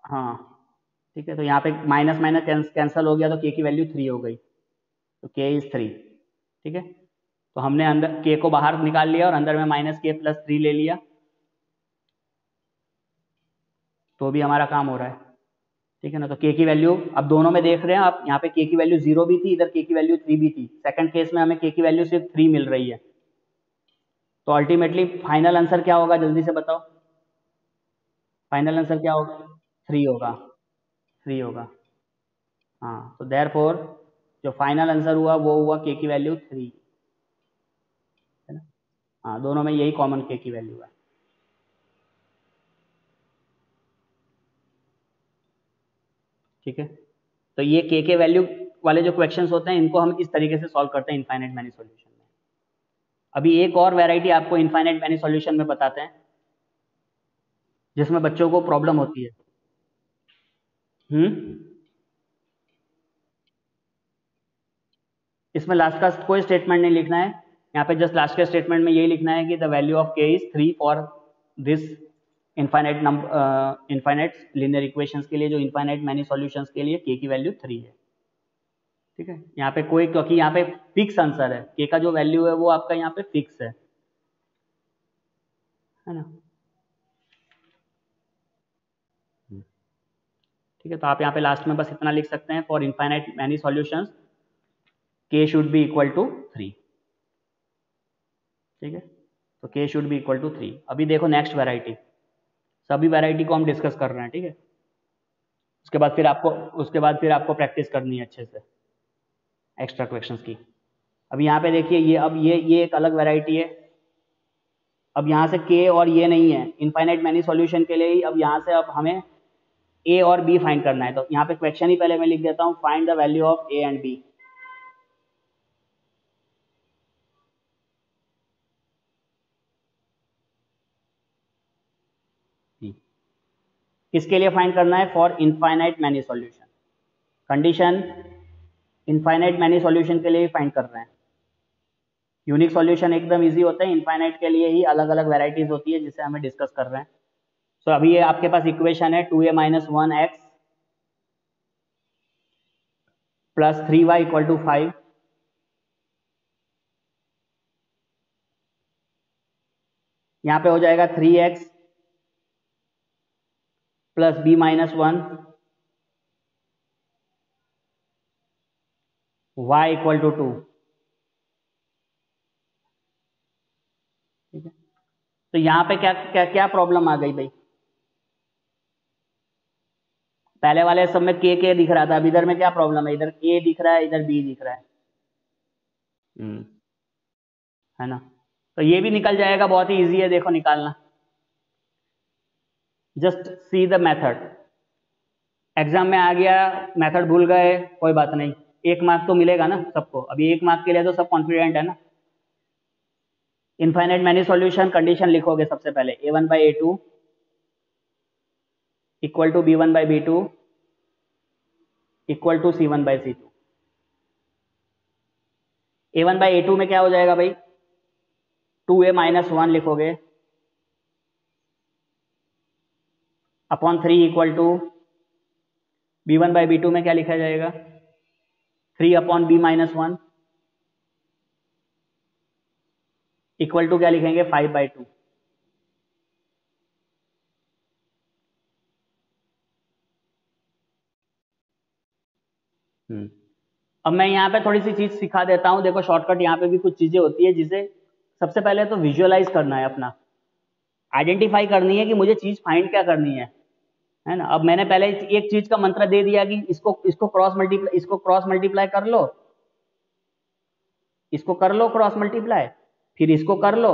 हाँ ठीक है, तो यहाँ पे माइनस माइनस कैंसिल हो गया तो k की वैल्यू 3 हो गई, तो k इज 3। ठीक है, तो हमने अंदर k को बाहर निकाल लिया और अंदर में -k + 3 ले लिया, तो भी हमारा काम हो रहा है। ठीक है ना, तो k की वैल्यू अब दोनों में देख रहे हैं आप, यहाँ पे k की वैल्यू 0 भी थी, इधर k की वैल्यू 3 भी थी। सेकंड केस में हमें k की वैल्यू सिर्फ 3 मिल रही है। तो अल्टीमेटली फाइनल आंसर क्या होगा, जल्दी से बताओ। फाइनल आंसर क्या होगा? 3 होगा, 3 होगा। हाँ, तो देयरफॉर जो फाइनल आंसर हुआ वो हुआ k की वैल्यू 3, है ना। हाँ, दोनों में यही कॉमन k की वैल्यू है। ठीक है, तो ये k के वैल्यू वाले जो क्वेश्चंस होते हैं इनको हम इस तरीके से सॉल्व करते हैं इनफाइनाइट मैनी सॉल्यूशन में। अभी एक और वैरायटी आपको इनफाइनाइट मैनी सॉल्यूशन में बताते हैं जिसमें बच्चों को प्रॉब्लम होती है। इसमें लास्ट का कोई स्टेटमेंट नहीं लिखना है, यहाँ पे जस्ट लास्ट के स्टेटमेंट में यही लिखना है कि the value of k is 3 for this infinite number, infinite linear equations के लिए, जो इनफाइनाइट मैनी सॉल्यूशंस के लिए k की वैल्यू 3 है। ठीक है, यहाँ पे कोई, क्योंकि यहाँ पे फिक्स आंसर है, k का जो वैल्यू है वो आपका यहाँ पे फिक्स है ना। ठीक है, तो आप यहाँ पे लास्ट में बस इतना लिख सकते हैं, for infinite many solutions k should be equal to 3। ठीक है, तो k should be equal to 3। अभी देखो नेक्स्ट वैरायटी, सभी वैरायटी को हम डिस्कस कर रहे हैं। ठीक है, उसके बाद फिर आपको प्रैक्टिस करनी है अच्छे से एक्स्ट्रा क्वेश्चंस की। अब यहाँ पे देखिए, ये अब ये एक अलग वैरायटी है। अब यहाँ से k और ये नहीं है इनफाइनाइट मैनी सॉल्यूशन के लिए ही। अब यहाँ से अब हमें a और b फाइंड करना है, तो यहाँ पे क्वेश्चन ही पहले मैं लिख देता हूँ, find the value of a and b। किसके लिए फाइंड करना है? For infinite many solution. Condition, infinite many solution के लिए ही फाइंड कर रहे हैं। यूनिक सॉल्यूशन एकदम इजी होता है, इनफाइनाइट के लिए ही अलग अलग वैरायटीज होती है जिसे हमें डिस्कस कर रहे हैं। तो अभी ये आपके पास इक्वेशन है 2a minus 1x plus 3y equal to 5। यहाँ पे हो जाएगा 3x plus b minus 1 y equal to 2। ठीक है, तो यहाँ पे क्या क्या क्या प्रॉब्लम आ गई भाई? पहले वाले सब में के दिख रहा था, अब इधर में क्या प्रॉब्लम है? इधर a दिख रहा है, इधर b दिख रहा है। है ना? तो ये भी निकल जाएगा, बहुत ही इजी है, देखो निकालना। Just see the method. Exam में आ गया, मेथड भूल गए, कोई बात नहीं, 1 मार्क तो मिलेगा ना सबको। अभी 1 मार्क के लिए तो सब कॉन्फिडेंट है ना। इनफाइनाइट मैनी सॉल्यूशन, कंडीशन लिखोगे सबसे पहले a1 by a2 equal to b1 by b2 equal to c1 by c2। a1 by a2 में क्या हो जाएगा भाई? 2a माइनस 1 लिखोगे upon 3 equal to b1 by b2 में क्या लिखा जाएगा? 3 upon b minus 1 equal to क्या लिखेंगे? 5 बाई 2। अब मैं यहाँ पे थोड़ी सी चीज सिखा देता हूँ। देखो शॉर्टकट यहाँ पे भी कुछ चीजें होती है जिसे सबसे पहले तो विजुअलाइज करना है, अपना आइडेंटिफाई करनी है कि मुझे चीज फाइंड क्या करनी है ना। अब मैंने पहले एक चीज का मंत्र दे दिया कि इसको क्रॉस मल्टीप्लाई कर लो, इसको कर लो क्रॉस मल्टीप्लाई, फिर इसको कर लो,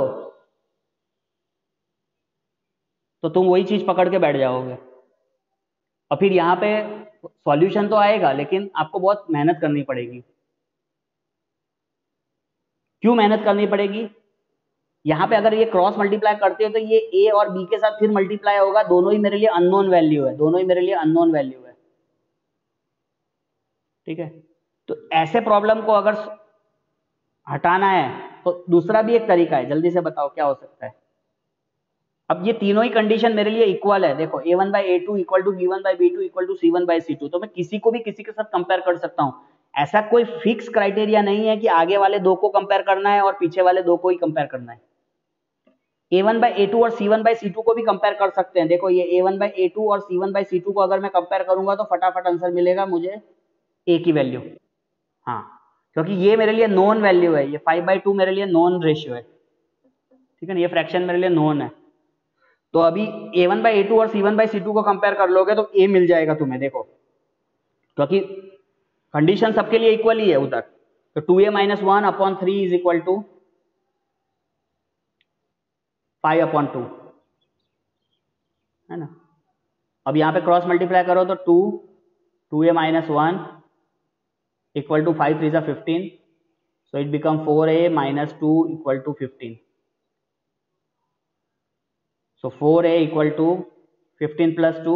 तो तुम वही चीज पकड़ के बैठ जाओगे। और फिर यहाँ पे सॉल्यूशन तो आएगा, लेकिन आपको बहुत मेहनत करनी पड़ेगी। क्यों मेहनत करनी पड़ेगी? यहाँ पे अगर ये क्रॉस मल्टीप्लाई करते हो तो ये ए और बी के साथ फिर मल्टीप्लाई होगा, दोनों ही मेरे लिए अननोन वैल्यू है, दोनों ही मेरे लिए अननोन वैल्यू है। ठीक है, तो ऐसे प्रॉब्लम को अगर हटाना है तो दूसरा भी एक तरीका है, जल्दी से बताओ क्या हो सकता है। अब ये तीनों ही कंडीशन मेरे लिए इक्वल है। देखो a1 by a2 equal to b1 by b2 equal to c1 by c2, तो मैं किसी को भी किसी के साथ कंपेयर कर सकता हूँ। ऐसा कोई फिक्स क्राइटेरिया नहीं है कि आगे वाले दो को कंपेयर करना है और पीछे वाले दो को ही कंपेयर करना है। a1 बाई a2 और c1 बाई c2 को भी कंपेयर कर सकते हैं। देखो ये a1 बाई a2 और c1 बाई c2 को अगर मैं कंपेयर करूंगा तो फटाफट आंसर मिलेगा मुझे a की वैल्यू। हाँ, क्योंकि ये मेरे लिए नॉन वैल्यू है, ये 5/2 मेरे लिए नॉन रेशियो है। ठीक है ना, ये फ्रैक्शन मेरे लिए नॉन है। तो अभी a1 बाई a2 और c1 बाई c2 को कंपेयर कर लोगे तो a मिल जाएगा तुम्हें। देखो क्योंकि कंडीशन सबके लिए इक्वल ही है उधर, तो 2a minus 1 upon 3 is equal to 5 upon 2, है ना। अब यहाँ पे क्रॉस मल्टीप्लाई करो तो 2a माइनस 1 इक्वल टू 5 3 जा 15, so it become 4a minus 2 equal to 15. So 4a equal to 15 plus 2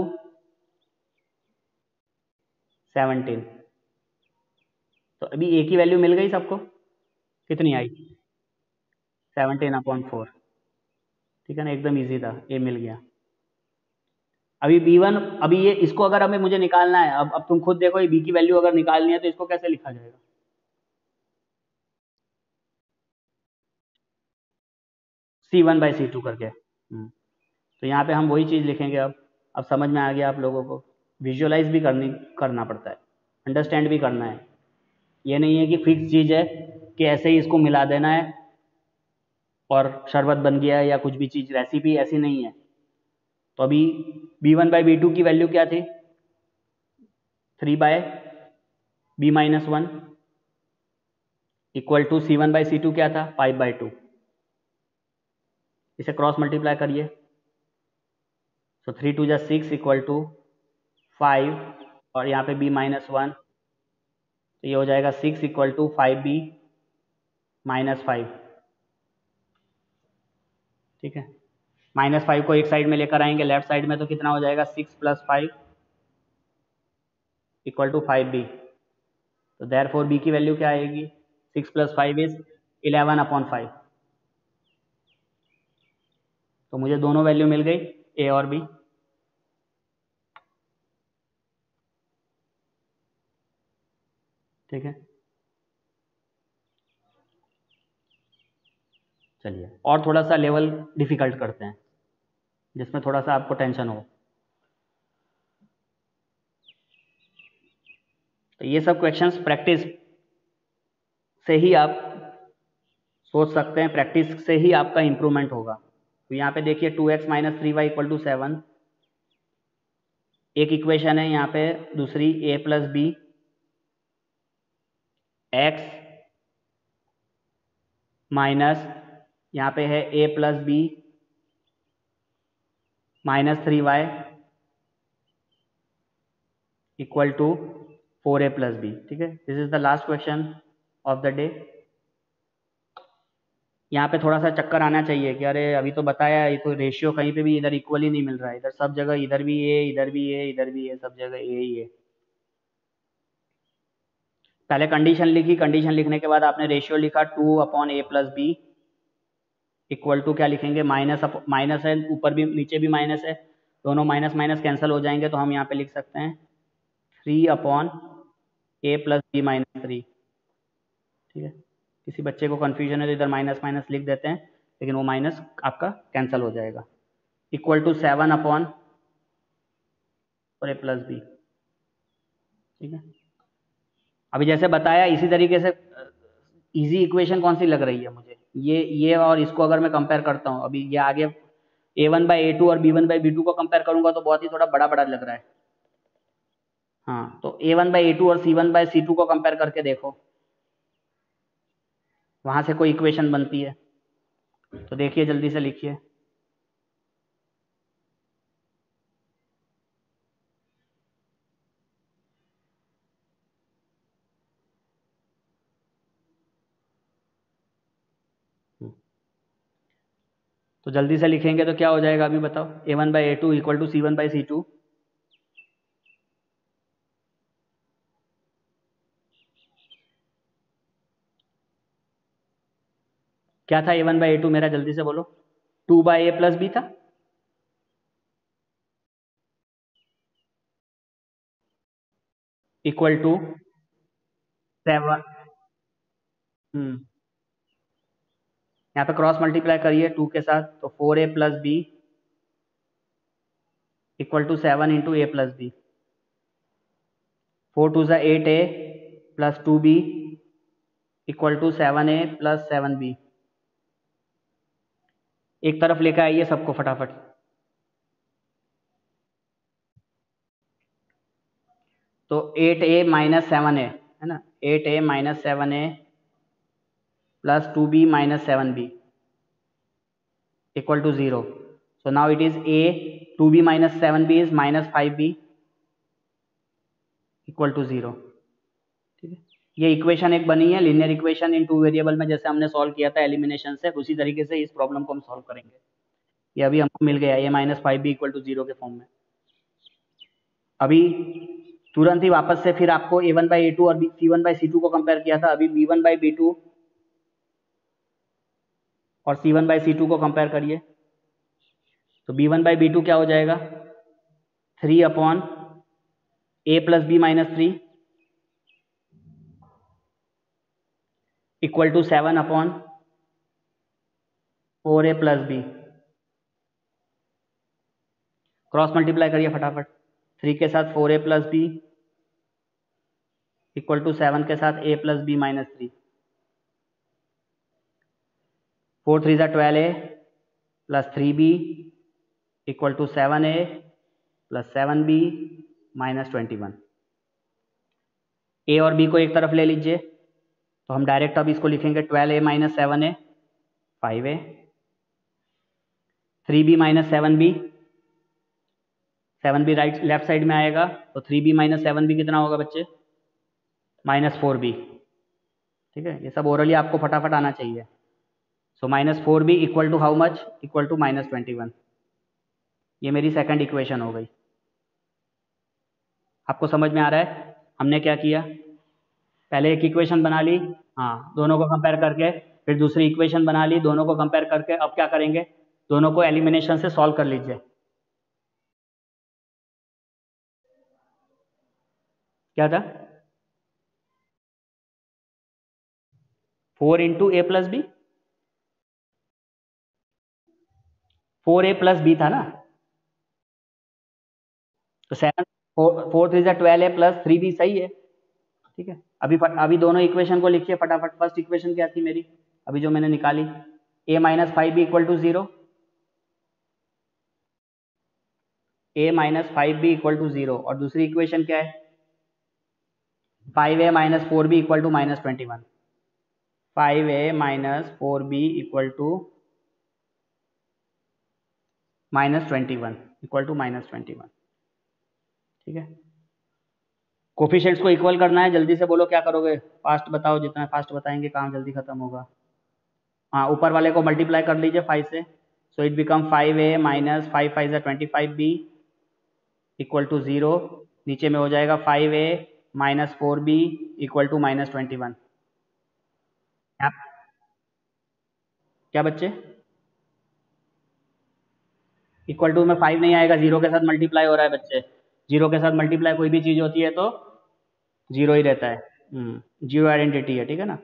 17। तो अभी a की वैल्यू मिल गई सबको, कितनी आई? 17/4। ठीक है ना, एकदम इजी था, a मिल गया। अभी b1, अभी ये इसको अगर हमें मुझे निकालना है, अब तुम खुद देखो, ये b की वैल्यू अगर निकालनी है तो इसको कैसे लिखा जाएगा? c1 बाई c2 करके। तो यहाँ पे हम वही चीज़ लिखेंगे। अब समझ में आ गया आप लोगों को। विजुअलाइज भी करना पड़ता है, अंडरस्टैंड भी करना है। ये नहीं है कि फिक्स चीज़ है कि ऐसे ही इसको मिला देना है और शरबत बन गया या कुछ भी चीज़, रेसिपी ऐसी नहीं है। तो अभी b1 बाई b2 की वैल्यू क्या थी? 3 by b minus 1 equal to c1 by c2 क्या था? 5/2। इसे क्रॉस मल्टीप्लाई करिए, तो 3 2 जा 6 इक्वल टू 5, और यहाँ पे b माइनस 1, तो ये हो जाएगा 6 इक्वल टू 5b माइनस 5। ठीक है, -5 को एक साइड में लेकर आएंगे लेफ्ट साइड में, तो कितना हो जाएगा? 6 प्लस 5 इक्वल टू 5b। तो देयरफॉर b की वैल्यू क्या आएगी? 6 प्लस 5 इज 11/5। तो मुझे दोनों वैल्यू मिल गई, a और b। ठीक है, चलिए और थोड़ा सा लेवल डिफिकल्ट करते हैं जिसमें थोड़ा सा आपको टेंशन हो। तो ये सब क्वेश्चंस प्रैक्टिस से ही आप सोच सकते हैं, प्रैक्टिस से ही आपका इंप्रूवमेंट होगा। तो यहाँ पे देखिए 2x minus 3y equal to 7, एक इक्वेशन है यहाँ पे, दूसरी a plus b x minus यहाँ पे है a plus b minus 3y equal to 4a plus b. ठीक है, this is the last question of the day. यहाँ पे थोड़ा सा चक्कर आना चाहिए कि अरे अभी तो बताया, ये तो रेशियो कहीं पे भी इधर इक्वल ही नहीं मिल रहा है, इधर सब जगह इधर भी ए, इधर भी ए, इधर भी ए, सब जगह ए ही है। पहले कंडीशन लिखी, कंडीशन लिखने के बाद आपने रेशियो लिखा 2/a plus b equal to क्या लिखेंगे, माइनस माइनस है, ऊपर भी नीचे भी माइनस है, दोनों माइनस माइनस कैंसिल हो जाएंगे, तो हम यहाँ पे लिख सकते हैं 3/a प्लस बी माइनस 3। ठीक है, किसी बच्चे को कन्फ्यूजन है तो इधर माइनस माइनस लिख देते हैं, लेकिन वो माइनस आपका कैंसिल हो जाएगा, equal to 7/4a plus b. ठीक है, अभी जैसे बताया इसी तरीके से इजी इक्वेशन कौन सी लग रही है मुझे, ये और इसको अगर मैं कंपेयर करता हूँ, अभी ये आगे a1/a2 और b1/b2 को कंपेयर करूंगा तो बहुत ही थोड़ा बड़ा बड़ा लग रहा है। हाँ, तो a1/a2 और c1/c2 को कंपेयर करके देखो, वहां से कोई इक्वेशन बनती है तो देखिए, जल्दी से लिखिए। तो जल्दी से लिखेंगे तो क्या हो जाएगा अभी बताओ, a1/a2 इक्वल टू c1/c2। क्या था a1/a2 मेरा, जल्दी से बोलो। 2/a प्लस बी था। Equal to 7। यहाँ पे क्रॉस मल्टीप्लाई करिए 2 के साथ, तो 4a plus b equal to 7 into a plus b. 4 2 ज़ा 8a plus 2b equal to 7a plus 7b। एक तरफ लेकर आइए सबको फटाफट। तो 8a माइनस 7a है ना, 8a minus 7a plus 2b minus 7b equal to 0. So now it is a 2b minus 7b is minus 5b equal to 0. ठीक है, ये इक्वेशन एक बनी है linear equation in two variable में, जैसे हमने सॉल्व किया था एलिमिनेशन से, उसी तरीके से इस प्रॉब्लम को हम सॉल्व करेंगे। ये अभी हमको मिल गया a minus 5b equal to 0 के फॉर्म में। अभी तुरंत ही वापस से फिर आपको a1/a2 और c1/c2 को कंपेयर किया था, अभी b1/b2 और c1/c2 को कंपेयर करिए। तो b1/b2 क्या हो जाएगा, 3/a plus b minus 3 equal to 7/4a plus b. Cross multiply करिए फटाफट, 3 के साथ 4a plus b equal to 7 के साथ a प्लस बी माइनस 3। 4 3 ज़ा 12a plus 3b equal to 7a plus 7b minus 21। a और b को एक तरफ ले लीजिए, तो हम डायरेक्ट अब इसको लिखेंगे 12a minus 7a 5a, 3b minus 7b, 7b right left side में आएगा, तो 3b माइनस 7b कितना होगा बच्चे, माइनस 4b। ठीक है, ये सब ओरली आपको फटाफट आना चाहिए। So minus 4b equal to how much, equal to minus 21। ये मेरी सेकंड इक्वेशन हो गई। आपको समझ में आ रहा है हमने क्या किया, पहले एक इक्वेशन बना ली, हाँ, दोनों को कंपेयर करके, फिर दूसरी इक्वेशन बना ली, दोनों को कंपेयर करके, अब क्या करेंगे, दोनों को एलिमिनेशन से सॉल्व कर लीजिए। क्या था, 4 into a plus b, 4a plus b था ना, तो 7 4 3 12a प्लस 3b सही है। ठीक है, अभी दोनों इक्वेशन को लिखिए फटाफट। फर्स्ट इक्वेशन क्या थी मेरी अभी जो मैंने निकाली, a minus 5b equal to 0, a minus 5b equal to 0, और दूसरी इक्वेशन क्या है, 5a minus 4b equal to minus 21, 5a minus 4b equal to minus 21 equal to minus 21। ठीक है, कोफिशिएंट्स को इक्वल करना है, जल्दी से बोलो क्या करोगे, फास्ट बताओ, जितना फास्ट बताएंगे काम जल्दी खत्म होगा। हाँ, ऊपर वाले को मल्टीप्लाई कर लीजिए 5 से, so it become 5a minus 5 5 25b equal to 0, नीचे में हो जाएगा 5a minus 4b equal to minus 21। क्या बच्चे, इक्वल टू में 5 नहीं आएगा, 0 के साथ मल्टीप्लाई हो रहा है बच्चे, 0 के साथ मल्टीप्लाई कोई भी चीज़ होती है तो 0 ही रहता है। जीरो आइडेंटिटी है, ठीक है ना।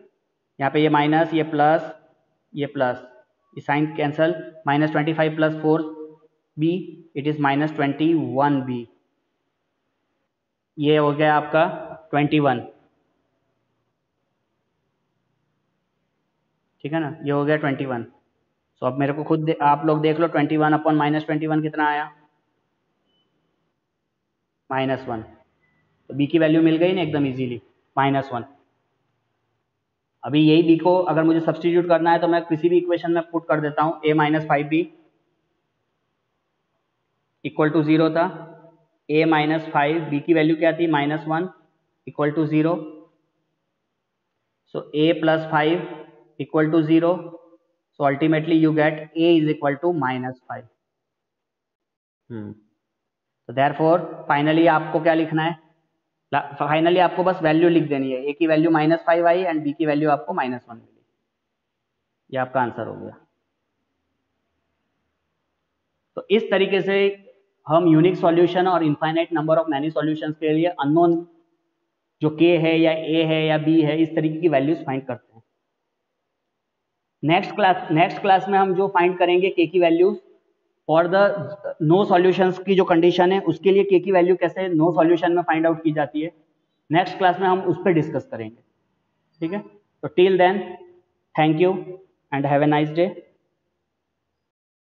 यहाँ पे ये माइनस, ये प्लस, ये प्लस, ये sign cancel, minus 25 plus 4b it is minus 21b, ये हो गया आपका 21। ठीक है ना, ये हो गया 21। सो अब मेरे को खुद आप लोग देख लो, 21 अपॉन माइनस 21 कितना आया, -1। तो बी की वैल्यू मिल गई ना एकदम इजीली, -1। अभी यही बी को अगर मुझे सब्सटीट्यूट करना है तो मैं किसी भी इक्वेशन में पुट कर देता हूँ, a minus 5b equal to 0 था, a माइनस 5, बी की वैल्यू क्या थी, -1 equal to 0, so a plus 5 equal to 0, so ultimately you get a is equal to -5। तो देयरफॉर फाइनली आपको क्या लिखना है, फाइनली आपको बस वैल्यू लिख देनी है, a की वैल्यू -5 आई एंड b की वैल्यू आपको -1 मिली, ये आपका आंसर हो गया। तो इस तरीके से हम यूनिक सॉल्यूशन और infinite number of many solutions के लिए अननोन जो k है या a है या b है, इस तरीके की वैल्यूज फाइंड करते हैं। नेक्स्ट क्लास में हम जो फाइंड करेंगे k की values for the no solutions की जो कंडीशन है, उसके लिए k की वैल्यू कैसे नो सॉल्यूशन में फाइंड आउट की जाती है, नेक्स्ट क्लास में हम उस पर डिस्कस करेंगे। ठीक है, तो till then thank you and have a nice day.